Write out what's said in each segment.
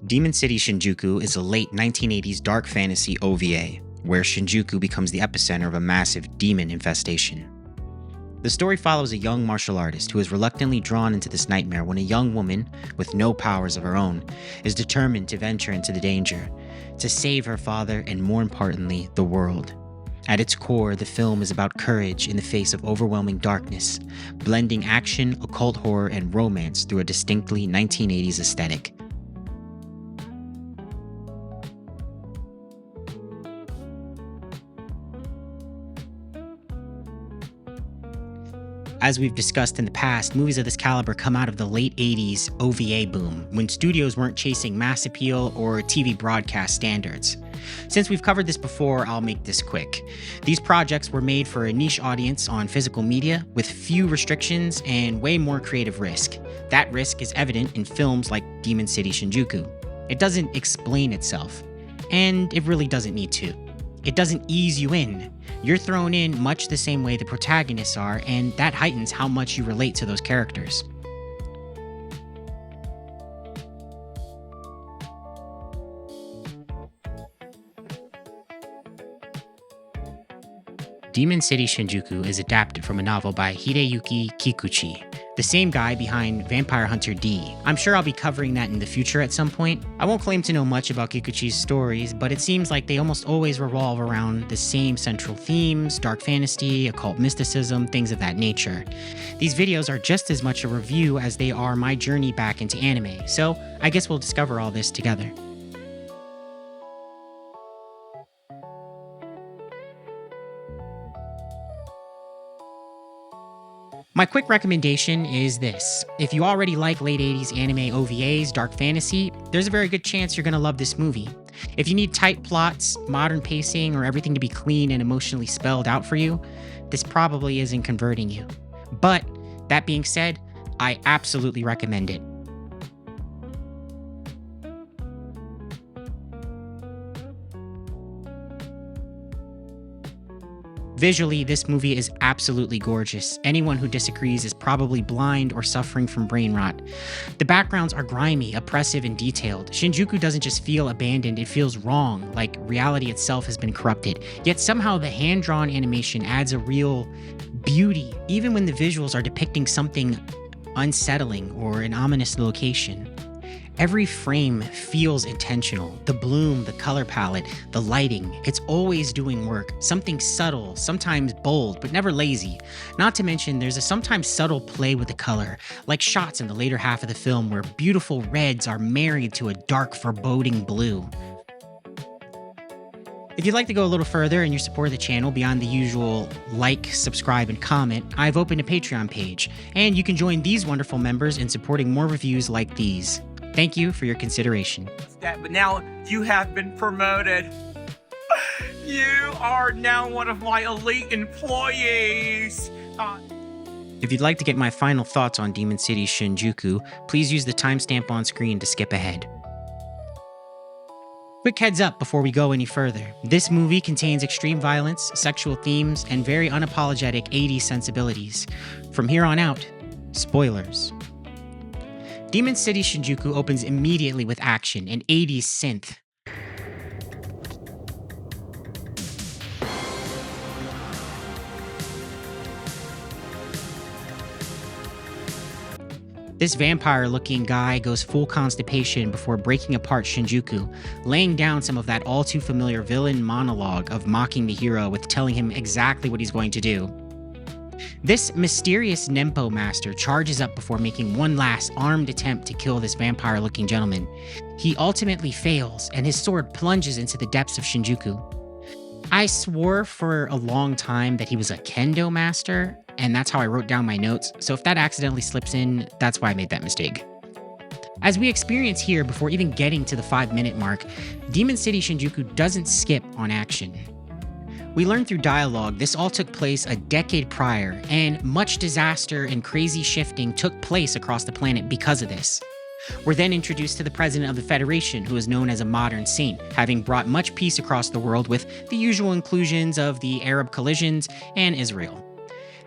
Demon City Shinjuku is a late 1980s dark fantasy OVA, where Shinjuku becomes the epicenter of a massive demon infestation. The story follows a young martial artist who is reluctantly drawn into this nightmare when a young woman, with no powers of her own, is determined to venture into the danger, to save her father and, more importantly, the world. At its core, the film is about courage in the face of overwhelming darkness, blending action, occult horror, and romance through a distinctly 1980s aesthetic. As we've discussed in the past, movies of this caliber come out of the late 80s OVA boom, when studios weren't chasing mass appeal or TV broadcast standards. Since we've covered this before, I'll make this quick. These projects were made for a niche audience on physical media, with few restrictions and way more creative risk. That risk is evident in films like Demon City Shinjuku. It doesn't explain itself, and it really doesn't need to. It doesn't ease you in. You're thrown in much the same way the protagonists are, and that heightens how much you relate to those characters. Demon City Shinjuku is adapted from a novel by Hideyuki Kikuchi, the same guy behind Vampire Hunter D. I'm sure I'll be covering that in the future at some point. I won't claim to know much about Kikuchi's stories, but it seems like they almost always revolve around the same central themes: dark fantasy, occult mysticism, things of that nature. These videos are just as much a review as they are my journey back into anime, so I guess we'll discover all this together. My quick recommendation is this. If you already like late 80s anime OVAs, dark fantasy, there's a very good chance you're going to love this movie. If you need tight plots, modern pacing, or everything to be clean and emotionally spelled out for you, this probably isn't converting you. But, that being said, I absolutely recommend it. Visually, this movie is absolutely gorgeous. Anyone who disagrees is probably blind or suffering from brain rot. The backgrounds are grimy, oppressive, and detailed. Shinjuku doesn't just feel abandoned, it feels wrong, like reality itself has been corrupted. Yet somehow the hand-drawn animation adds a real beauty, even when the visuals are depicting something unsettling or an ominous location. Every frame feels intentional. The bloom, the color palette, the lighting, it's always doing work. Something subtle, sometimes bold, but never lazy. Not to mention, there's a sometimes subtle play with the color, like shots in the later half of the film where beautiful reds are married to a dark, foreboding blue. If you'd like to go a little further and you support the channel beyond the usual like, subscribe, and comment, I've opened a Patreon page, and you can join these wonderful members in supporting more reviews like these. Thank you for your consideration. But now you have been promoted. You are now one of my elite employees. If you'd like to get my final thoughts on Demon City Shinjuku, please use the timestamp on screen to skip ahead. Quick heads up before we go any further. This movie contains extreme violence, sexual themes, and very unapologetic 80s sensibilities. From here on out, spoilers. Demon City Shinjuku opens immediately with action and 80s synth. This vampire-looking guy goes full constipation before breaking apart Shinjuku, laying down some of that all-too-familiar villain monologue of mocking the hero with telling him exactly what he's going to do. This mysterious Nempo master charges up before making one last armed attempt to kill this vampire-looking gentleman. He ultimately fails, and his sword plunges into the depths of Shinjuku. I swore for a long time that he was a kendo master, and that's how I wrote down my notes, so if that accidentally slips in, that's why I made that mistake. As we experience here before even getting to the 5-minute mark, Demon City Shinjuku doesn't skip on action. We learn through dialogue this all took place a decade prior, and much disaster and crazy shifting took place across the planet because of this. We're then introduced to the president of the Federation, who is known as a modern saint, having brought much peace across the world with the usual inclusions of the Arab collisions and Israel.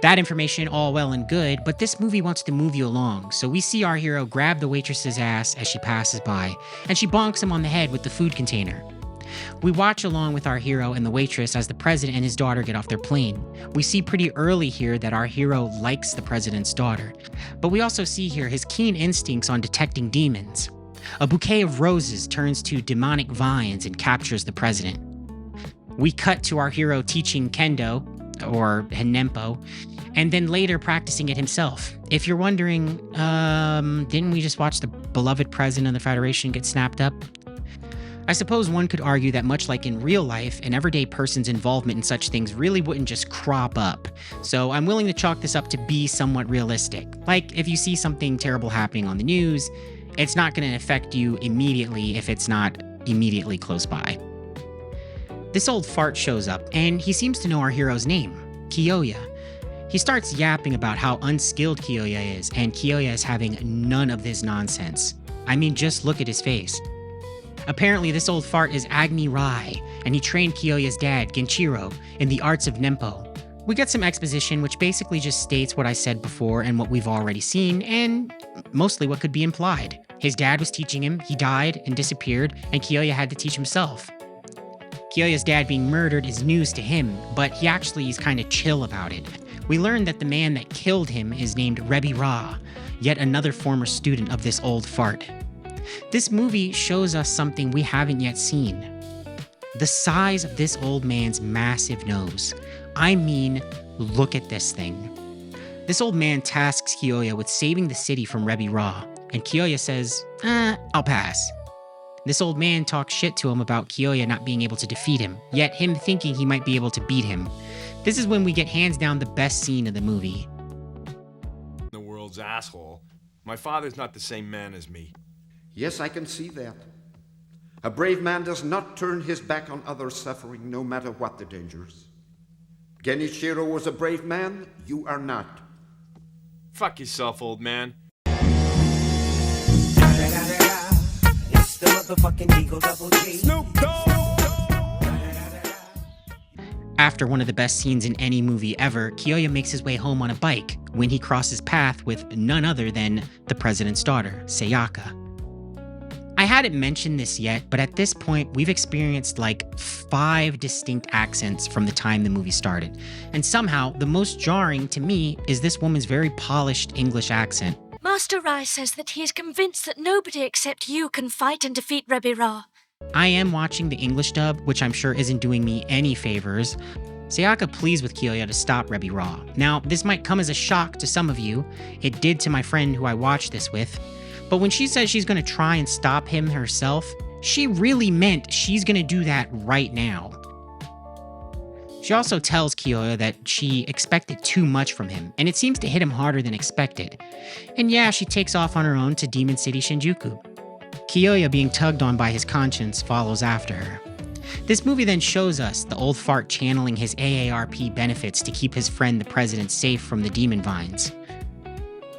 That information all well and good, but this movie wants to move you along, so we see our hero grab the waitress's ass as she passes by, and she bonks him on the head with the food container. We watch along with our hero and the waitress as the president and his daughter get off their plane. We see pretty early here that our hero likes the president's daughter, but we also see here his keen instincts on detecting demons. A bouquet of roses turns to demonic vines and captures the president. We cut to our hero teaching kendo, or hennempo, and then later practicing it himself. If you're wondering, didn't we just watch the beloved president of the Federation get snapped up? I suppose one could argue that much like in real life, an everyday person's involvement in such things really wouldn't just crop up. So I'm willing to chalk this up to be somewhat realistic. Like, if you see something terrible happening on the news, it's not going to affect you immediately if it's not immediately close by. This old fart shows up, and he seems to know our hero's name, Kiyoya. He starts yapping about how unskilled Kiyoya is, and Kiyoya is having none of this nonsense. I mean, just look at his face. Apparently, this old fart is Agni Rai, and he trained Kiyoya's dad, Genchiro, in the arts of Nempo. We get some exposition which basically just states what I said before and what we've already seen, and mostly what could be implied. His dad was teaching him, he died and disappeared, and Kiyoya had to teach himself. Kiyoya's dad being murdered is news to him, but he actually is kind of chill about it. We learn that the man that killed him is named Rebi Ra, yet another former student of this old fart. This movie shows us something we haven't yet seen. The size of this old man's massive nose. I mean, look at this thing. This old man tasks Kiyoya with saving the city from Rebi Ra, and Kiyoya says, I'll pass. This old man talks shit to him about Kiyoya not being able to defeat him, yet him thinking he might be able to beat him. This is when we get hands down the best scene of the movie. The world's asshole. My father's not the same man as me. Yes, I can see that. A brave man does not turn his back on others' suffering, no matter what the dangers. Genichiro was a brave man, you are not. Fuck yourself, old man. It's the motherfucking Eagle Double G. Snoop Dogg! After one of the best scenes in any movie ever, Kiyoya makes his way home on a bike when he crosses path with none other than the president's daughter, Sayaka. I hadn't mentioned this yet, but at this point, we've experienced like 5 distinct accents from the time the movie started. And somehow, the most jarring to me is this woman's very polished English accent. Master Rai says that he is convinced that nobody except you can fight and defeat Rebi Ra. I am watching the English dub, which I'm sure isn't doing me any favors. Sayaka pleads with Kiyoya to stop Rebi Ra. Now, this might come as a shock to some of you. It did to my friend who I watched this with. But when she says she's going to try and stop him herself, she really meant she's going to do that right now. She also tells Kiyoya that she expected too much from him, and it seems to hit him harder than expected. And yeah, she takes off on her own to Demon City Shinjuku. Kiyoya, being tugged on by his conscience, follows after her. This movie then shows us the old fart channeling his AARP benefits to keep his friend the president safe from the demon vines.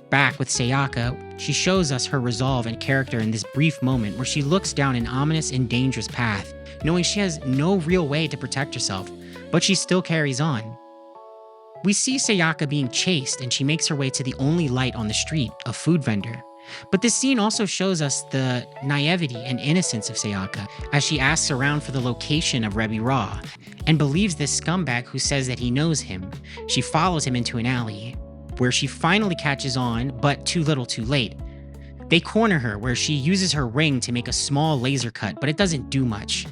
Back with Sayaka, she shows us her resolve and character in this brief moment where she looks down an ominous and dangerous path, knowing she has no real way to protect herself, but she still carries on. We see Sayaka being chased and she makes her way to the only light on the street, a food vendor. But this scene also shows us the naivety and innocence of Sayaka as she asks around for the location of Rebi Ra and believes this scumbag who says that he knows him. She follows him into an alley where she finally catches on, but too little too late. They corner her where she uses her ring to make a small laser cut, but it doesn't do much.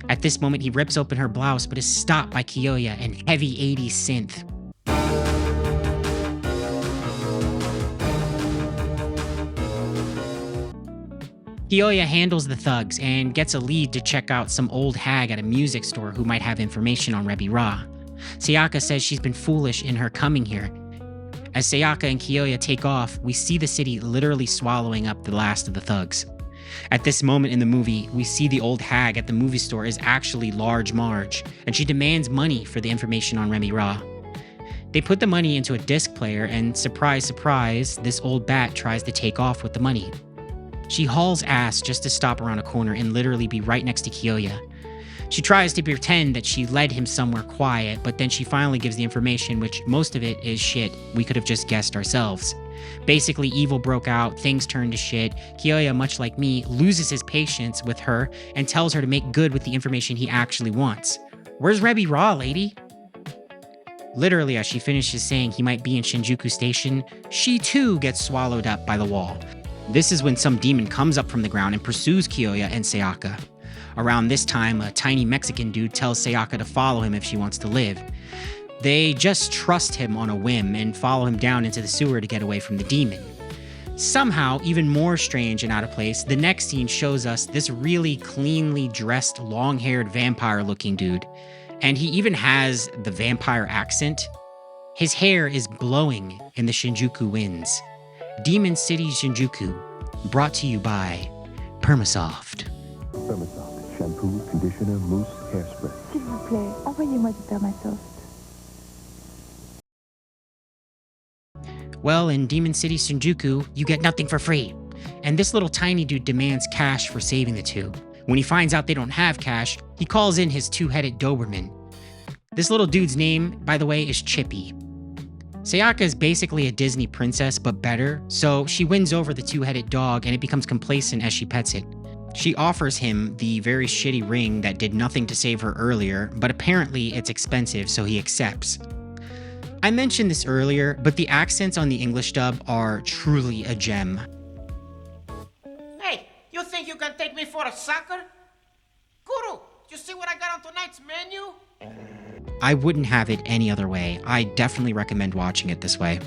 At this moment, he rips open her blouse but is stopped by Kiyoya and heavy 80s synth. Kiyoya handles the thugs and gets a lead to check out some old hag at a music store who might have information on Rebi Ra. Sayaka says she's been foolish in her coming here. As Sayaka and Kiyoya take off, we see the city literally swallowing up the last of the thugs. At this moment in the movie, we see the old hag at the movie store is actually Large Marge, and she demands money for the information on Rebi Ra. They put the money into a disc player, and surprise, surprise, this old bat tries to take off with the money. She hauls ass just to stop around a corner and literally be right next to Kiyoya. She tries to pretend that she led him somewhere quiet, but then she finally gives the information, which most of it is shit we could have just guessed ourselves. Basically, evil broke out, things turned to shit. Kiyoya, much like me, loses his patience with her and tells her to make good with the information he actually wants. Where's Rebby Raw, lady? Literally, as she finishes saying he might be in Shinjuku Station, she too gets swallowed up by the wall. This is when some demon comes up from the ground and pursues Kiyoya and Sayaka. Around this time, a tiny Mexican dude tells Sayaka to follow him if she wants to live. They just trust him on a whim and follow him down into the sewer to get away from the demon. Somehow, even more strange and out of place, the next scene shows us this really cleanly dressed, long-haired vampire-looking dude. And he even has the vampire accent. His hair is blowing in the Shinjuku winds. Demon City Shinjuku, brought to you by Permasoft. Permasoft, shampoo, conditioner, mousse, hairspray. S'il vous plaît, envoyez-moi du Permasoft. Well, in Demon City Shinjuku, you get nothing for free. And this little tiny dude demands cash for saving the two. When he finds out they don't have cash, he calls in his two-headed Doberman. This little dude's name, by the way, is Chippy. Sayaka is basically a Disney princess, but better, so she wins over the two-headed dog and it becomes complacent as she pets it. She offers him the very shitty ring that did nothing to save her earlier, but apparently it's expensive, so he accepts. I mentioned this earlier, but the accents on the English dub are truly a gem. Hey, you think you can take me for a sucker? Guru, you see what I got on tonight's menu? I wouldn't have it any other way. I definitely recommend watching it this way.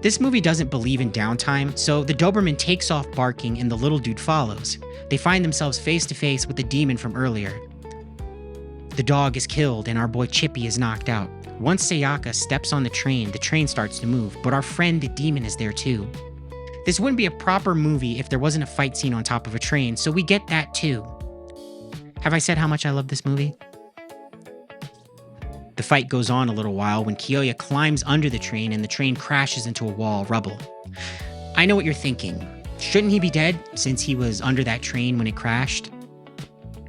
This movie doesn't believe in downtime, so the Doberman takes off barking and the little dude follows. They find themselves face to face with the demon from earlier. The dog is killed and our boy Chippy is knocked out. Once Sayaka steps on the train starts to move, but our friend the demon is there too. This wouldn't be a proper movie if there wasn't a fight scene on top of a train, so we get that too. Have I said how much I love this movie? The fight goes on a little while when Kiyoya climbs under the train and the train crashes into a wall of rubble. I know what you're thinking. Shouldn't he be dead since he was under that train when it crashed?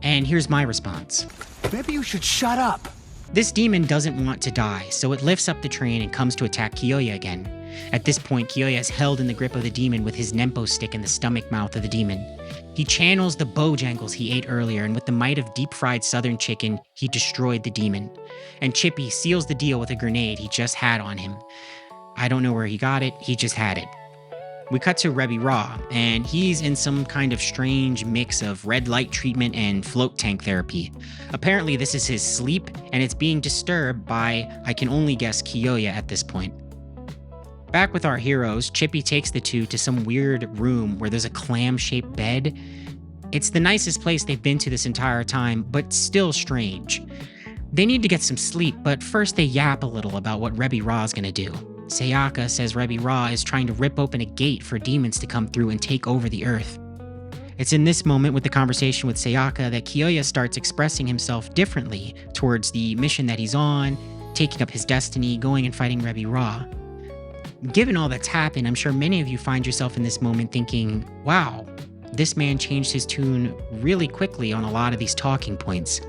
And here's my response. Maybe you should shut up. This demon doesn't want to die, so it lifts up the train and comes to attack Kiyoya again. At this point, Kiyoya is held in the grip of the demon with his Nempo stick in the stomach mouth of the demon. He channels the Bojangles he ate earlier, and with the might of deep-fried southern chicken, he destroyed the demon. And Chippy seals the deal with a grenade he just had on him. I don't know where he got it, he just had it. We cut to Rebby Raw, and he's in some kind of strange mix of red light treatment and float tank therapy. Apparently this is his sleep, and it's being disturbed by, I can only guess, Kiyoya at this point. Back with our heroes, Chippy takes the two to some weird room where there's a clam-shaped bed. It's the nicest place they've been to this entire time, but still strange. They need to get some sleep, but first they yap a little about what Rebby Raw's gonna do. Sayaka says Rebby Raw is trying to rip open a gate for demons to come through and take over the earth. It's in this moment with the conversation with Sayaka that Kiyoya starts expressing himself differently towards the mission that he's on, taking up his destiny, going and fighting Rebby Raw. Given all that's happened, I'm sure many of you find yourself in this moment thinking, wow, this man changed his tune really quickly on a lot of these talking points.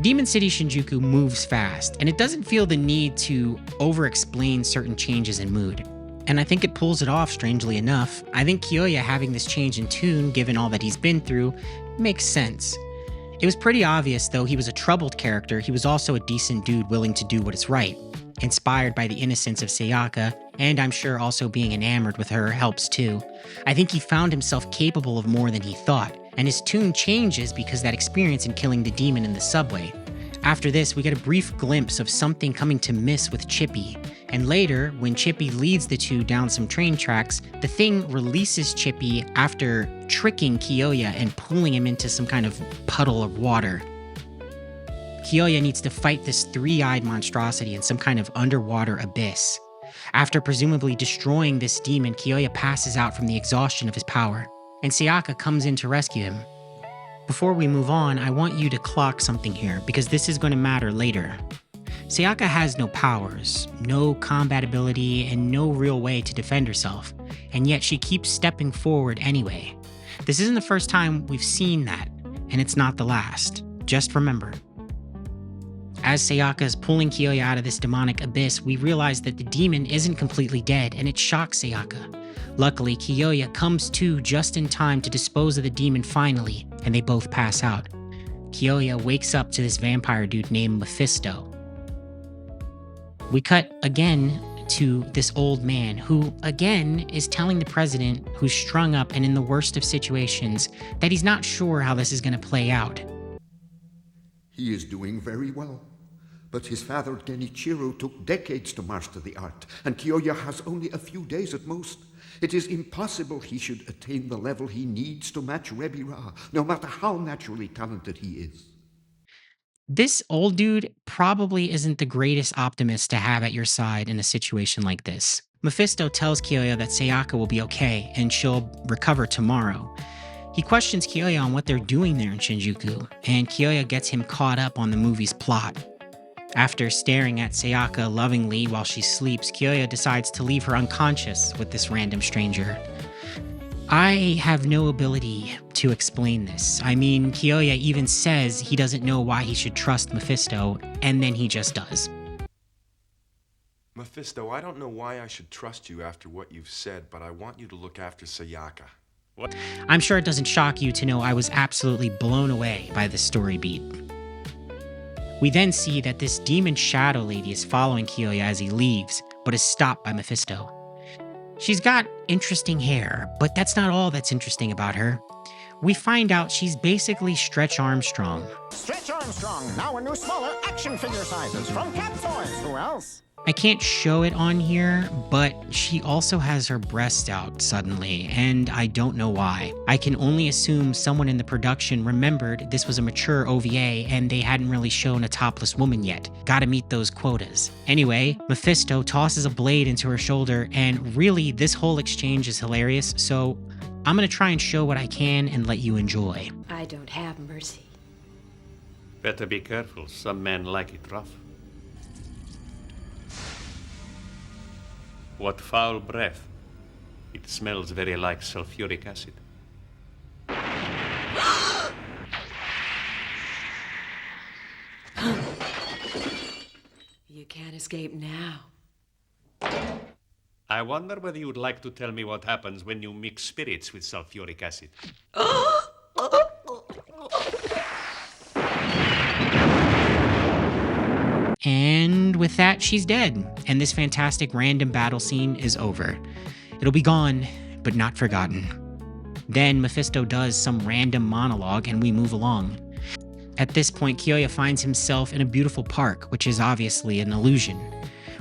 Demon City Shinjuku moves fast, and it doesn't feel the need to over-explain certain changes in mood. And I think it pulls it off, strangely enough. I think Kiyoya having this change in tune, given all that he's been through, makes sense. It was pretty obvious, though he was a troubled character, he was also a decent dude willing to do what is right. Inspired by the innocence of Sayaka, and I'm sure also being enamored with her helps too. I think he found himself capable of more than he thought, and his tune changes because that experience in killing the demon in the subway. After this, we get a brief glimpse of something coming to miss with Chippy, and later, when Chippy leads the two down some train tracks, the thing releases Chippy after tricking Kiyoya and pulling him into some kind of puddle of water. Kiyoya needs to fight this three-eyed monstrosity in some kind of underwater abyss. After presumably destroying this demon, Kiyoya passes out from the exhaustion of his power, and Sayaka comes in to rescue him. Before we move on, I want you to clock something here, because this is going to matter later. Sayaka has no powers, no combat ability, and no real way to defend herself, and yet she keeps stepping forward anyway. This isn't the first time we've seen that, and it's not the last. Just remember. As Sayaka is pulling Kyoya out of this demonic abyss, we realize that the demon isn't completely dead, and it shocks Sayaka. Luckily, Kyoya comes to just in time to dispose of the demon finally, and they both pass out. Kyoya wakes up to this vampire dude named Mephisto. We cut again to this old man who, again, is telling the president, who's strung up and in the worst of situations, that he's not sure how this is going to play out. He is doing very well. But his father, Genichiro, took decades to master the art, and Kyoya has only a few days at most. It is impossible he should attain the level he needs to match Rebira, no matter how naturally talented he is. This old dude probably isn't the greatest optimist to have at your side in a situation like this. Mephisto tells Kyoya that Sayaka will be okay and she'll recover tomorrow. He questions Kyoya on what they're doing there in Shinjuku, and Kyoya gets him caught up on the movie's plot. After staring at Sayaka lovingly while she sleeps, Kyoya decides to leave her unconscious with this random stranger. I have no ability to explain this. I mean, Kyoya even says he doesn't know why he should trust Mephisto, and then he just does. Mephisto, I don't know why I should trust you after what you've said, but I want you to look after Sayaka. What? I'm sure it doesn't shock you to know I was absolutely blown away by this story beat. We then see that this demon shadow lady is following Kyoya as he leaves, but is stopped by Mephisto. She's got interesting hair, but that's not all that's interesting about her. We find out she's basically Stretch Armstrong. Stretch Armstrong, now in new smaller action figure sizes from Cat Toys. Who else? I can't show it on here, but she also has her breasts out suddenly, and I don't know why. I can only assume someone in the production remembered this was a mature OVA and they hadn't really shown a topless woman yet. Gotta meet those quotas. Anyway, Mephisto tosses a blade into her shoulder, and really this whole exchange is hilarious, so I'm gonna try and show what I can and let you enjoy. I don't have mercy. Better be careful, some men like it rough. What foul breath. It smells very like sulfuric acid. You can't escape now. I wonder whether you'd like to tell me what happens when you mix spirits with sulfuric acid. And with that, she's dead, and this fantastic random battle scene is over. It'll be gone, but not forgotten. Then Mephisto does some random monologue and we move along. At this point, Kyoya finds himself in a beautiful park, which is obviously an illusion.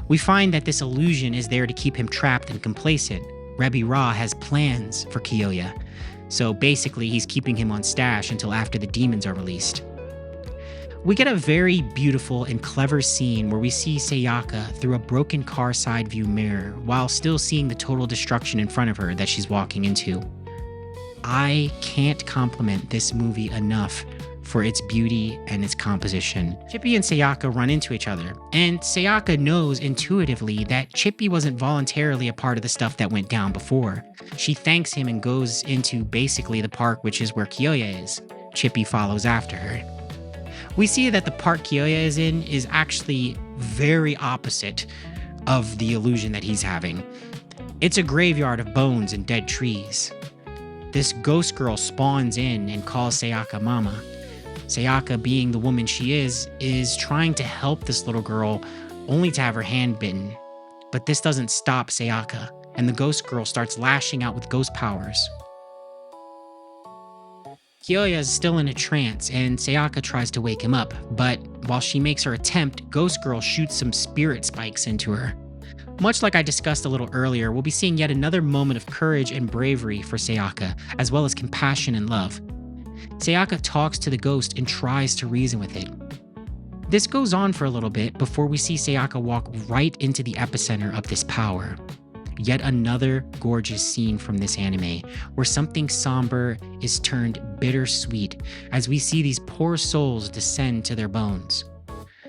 We find that this illusion is there to keep him trapped and complacent. Rebira has plans for Kyoya, so basically he's keeping him on stash until after the demons are released. We get a very beautiful and clever scene where we see Sayaka through a broken car side view mirror while still seeing the total destruction in front of her that she's walking into. I can't compliment this movie enough for its beauty and its composition. Chippy and Sayaka run into each other, and Sayaka knows intuitively that Chippy wasn't voluntarily a part of the stuff that went down before. She thanks him and goes into basically the park, which is where Kyoya is. Chippy follows after her. We see that the part Kyoya is in is actually very opposite of the illusion that he's having. It's a graveyard of bones and dead trees. This ghost girl spawns in and calls Sayaka Mama. Sayaka, being the woman she is trying to help this little girl only to have her hand bitten. But this doesn't stop Sayaka, and the ghost girl starts lashing out with ghost powers. Kyoya is still in a trance, and Sayaka tries to wake him up, but while she makes her attempt, Ghost Girl shoots some spirit spikes into her. Much like I discussed a little earlier, we'll be seeing yet another moment of courage and bravery for Sayaka, as well as compassion and love. Sayaka talks to the ghost and tries to reason with it. This goes on for a little bit before we see Sayaka walk right into the epicenter of this power. Yet another gorgeous scene from this anime, where something somber is turned bittersweet as we see these poor souls descend to their bones.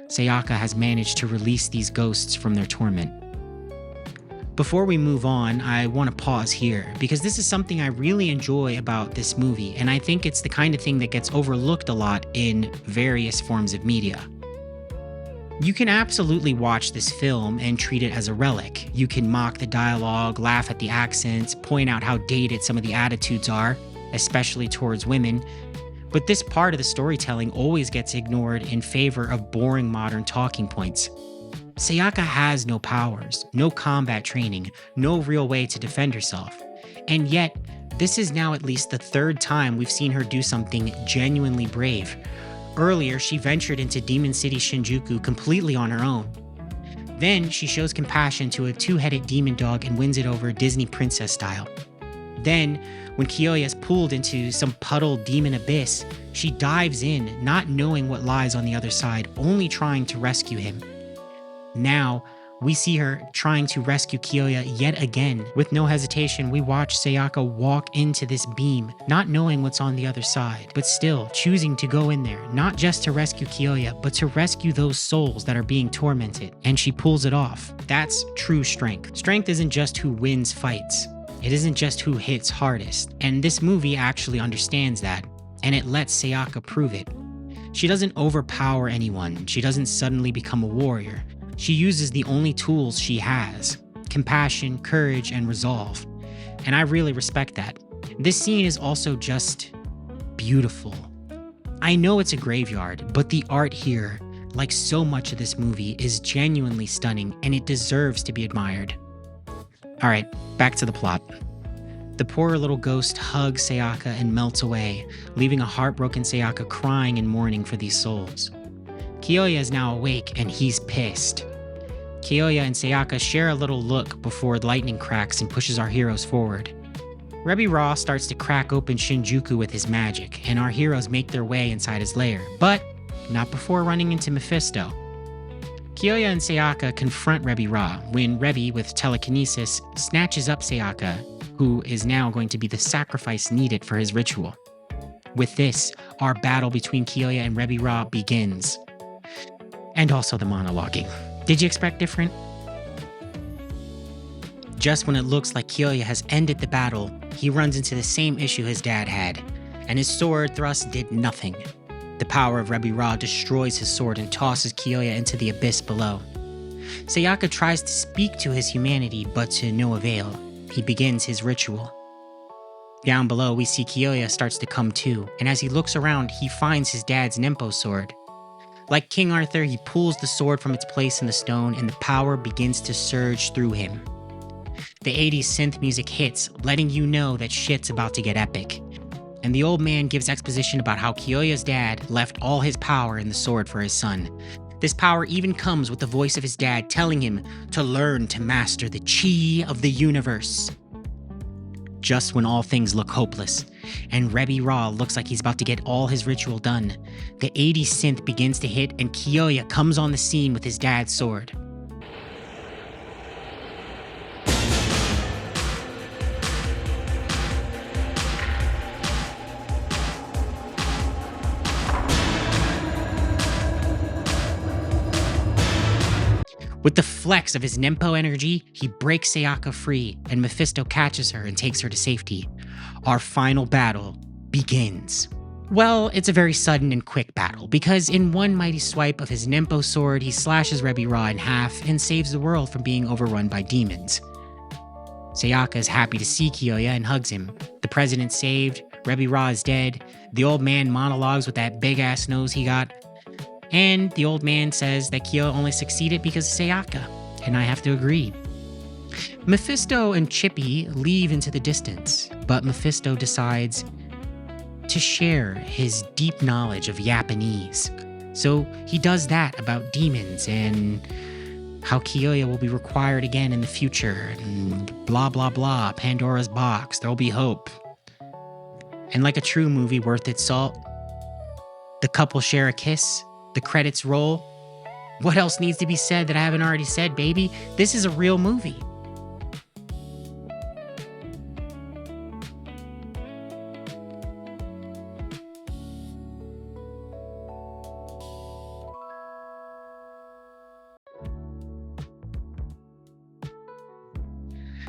Sayaka has managed to release these ghosts from their torment. Before we move on, I want to pause here because this is something I really enjoy about this movie, and I think it's the kind of thing that gets overlooked a lot in various forms of media. You can absolutely watch this film and treat it as a relic. You can mock the dialogue, laugh at the accents, point out how dated some of the attitudes are, especially towards women. But this part of the storytelling always gets ignored in favor of boring modern talking points. Sayaka has no powers, no combat training, no real way to defend herself. And yet, this is now at least the third time we've seen her do something genuinely brave. Earlier, she ventured into Demon City Shinjuku completely on her own. Then, she shows compassion to a two-headed demon dog and wins it over Disney princess style. Then, when Kyoya is pulled into some puddle demon abyss, she dives in, not knowing what lies on the other side, only trying to rescue him. Now, we see her trying to rescue Kyoya yet again. With no hesitation, we watch Sayaka walk into this beam, not knowing what's on the other side, but still choosing to go in there, not just to rescue Kyoya, but to rescue those souls that are being tormented, and she pulls it off. That's true strength. Strength isn't just who wins fights. It isn't just who hits hardest, and this movie actually understands that, and it lets Sayaka prove it. She doesn't overpower anyone, she doesn't suddenly become a warrior. She uses the only tools she has: compassion, courage, and resolve. And I really respect that. This scene is also just beautiful. I know it's a graveyard, but the art here, like so much of this movie, is genuinely stunning and it deserves to be admired. Alright, back to the plot. The poor little ghost hugs Sayaka and melts away, leaving a heartbroken Sayaka crying and mourning for these souls. Kyoya is now awake and he's pissed. Kyoya and Sayaka share a little look before lightning cracks and pushes our heroes forward. Rebby Raw starts to crack open Shinjuku with his magic, and our heroes make their way inside his lair, but not before running into Mephisto. Kyoya and Sayaka confront Rebby Raw when Rebby, with telekinesis, snatches up Sayaka, who is now going to be the sacrifice needed for his ritual. With this, our battle between Kyoya and Rebby Raw begins. And also the monologuing. Did you expect different? Just when it looks like Kyoya has ended the battle, he runs into the same issue his dad had, and his sword thrust did nothing. The power of Rebby Raw destroys his sword and tosses Kyoya into the abyss below. Sayaka tries to speak to his humanity, but to no avail. He begins his ritual. Down below, we see Kyoya starts to come to, and as he looks around, he finds his dad's Nempo sword. Like King Arthur, he pulls the sword from its place in the stone, and the power begins to surge through him. The 80s synth music hits, letting you know that shit's about to get epic. And the old man gives exposition about how Kyoya's dad left all his power in the sword for his son. This power even comes with the voice of his dad telling him to learn to master the chi of the universe. Just when all things look hopeless, and Rebby Raw looks like he's about to get all his ritual done, the 80s synth begins to hit and Kyoya comes on the scene with his dad's sword. With the flex of his Nempo energy, he breaks Sayaka free, and Mephisto catches her and takes her to safety. Our final battle begins. Well, it's a very sudden and quick battle, because in one mighty swipe of his Nempo sword, he slashes Rebby Raw in half and saves the world from being overrun by demons. Sayaka is happy to see Kyoya and hugs him. The president's saved, Rebby Raw is dead, the old man monologues with that big-ass nose he got, and the old man says that Kyoya only succeeded because of Sayaka, and I have to agree. Mephisto and Chippy leave into the distance, but Mephisto decides to share his deep knowledge of Japanese. So he does that about demons and how Kyoya will be required again in the future, and blah blah blah, Pandora's box, there'll be hope. And like a true movie worth its salt, the couple share a kiss, the credits roll. What else needs to be said that I haven't already said, baby? This is a real movie.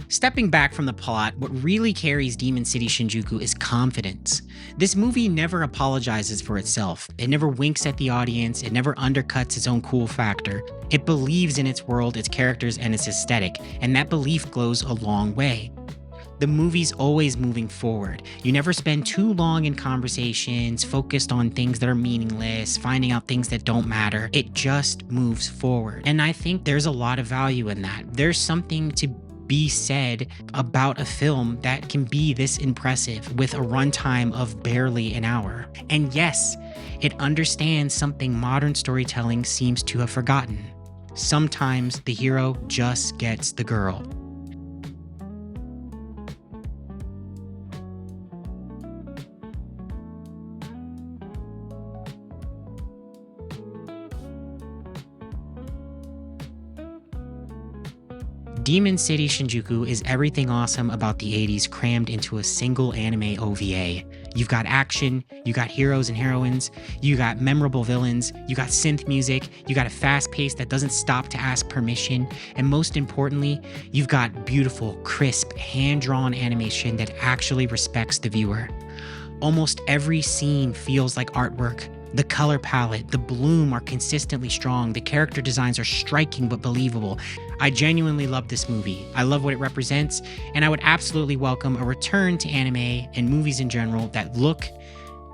Stepping back from the plot, what really carries Demon City Shinjuku is confidence. This movie never apologizes for itself. It never winks at the audience. It never undercuts its own cool factor. It believes in its world, its characters, and its aesthetic, and that belief goes a long way. The movie's always moving forward. You never spend too long in conversations focused on things that are meaningless, finding out things that don't matter. It just moves forward. And I think there's a lot of value in that. There's something to be said about a film that can be this impressive with a runtime of barely an hour. And yes, it understands something modern storytelling seems to have forgotten. Sometimes the hero just gets the girl. Demon City Shinjuku is everything awesome about the 80s crammed into a single anime OVA. You've got action, you got heroes and heroines, you got memorable villains, you got synth music, you got a fast pace that doesn't stop to ask permission, and most importantly, you've got beautiful, crisp, hand-drawn animation that actually respects the viewer. Almost every scene feels like artwork. The color palette, the bloom are consistently strong. The character designs are striking but believable. I genuinely love this movie. I love what it represents, and I would absolutely welcome a return to anime and movies in general that look,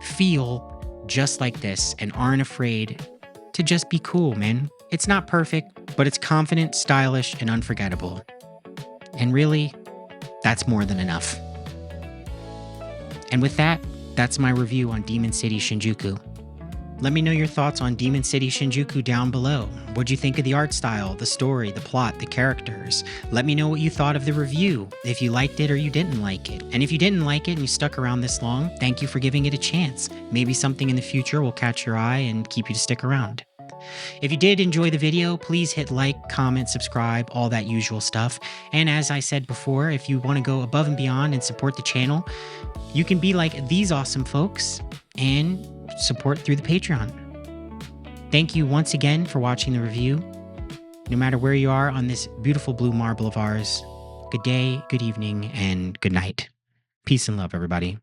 feel just like this and aren't afraid to just be cool, man. It's not perfect, but it's confident, stylish, and unforgettable. And really, that's more than enough. And with that, that's my review on Demon City Shinjuku. Let me know your thoughts on Demon City Shinjuku down below. What'd you think of the art style, the story, the plot, the characters? Let me know what you thought of the review, if you liked it or you didn't like it. And if you didn't like it and you stuck around this long, thank you for giving it a chance. Maybe something in the future will catch your eye and keep you to stick around. If you did enjoy the video, please hit like, comment, subscribe, all that usual stuff. And as I said before, if you want to go above and beyond and support the channel, you can be like these awesome folks and support through the Patreon. Thank you once again for watching the review. No matter where you are on this beautiful blue marble of ours, good day, good evening, and good night. Peace and love, everybody.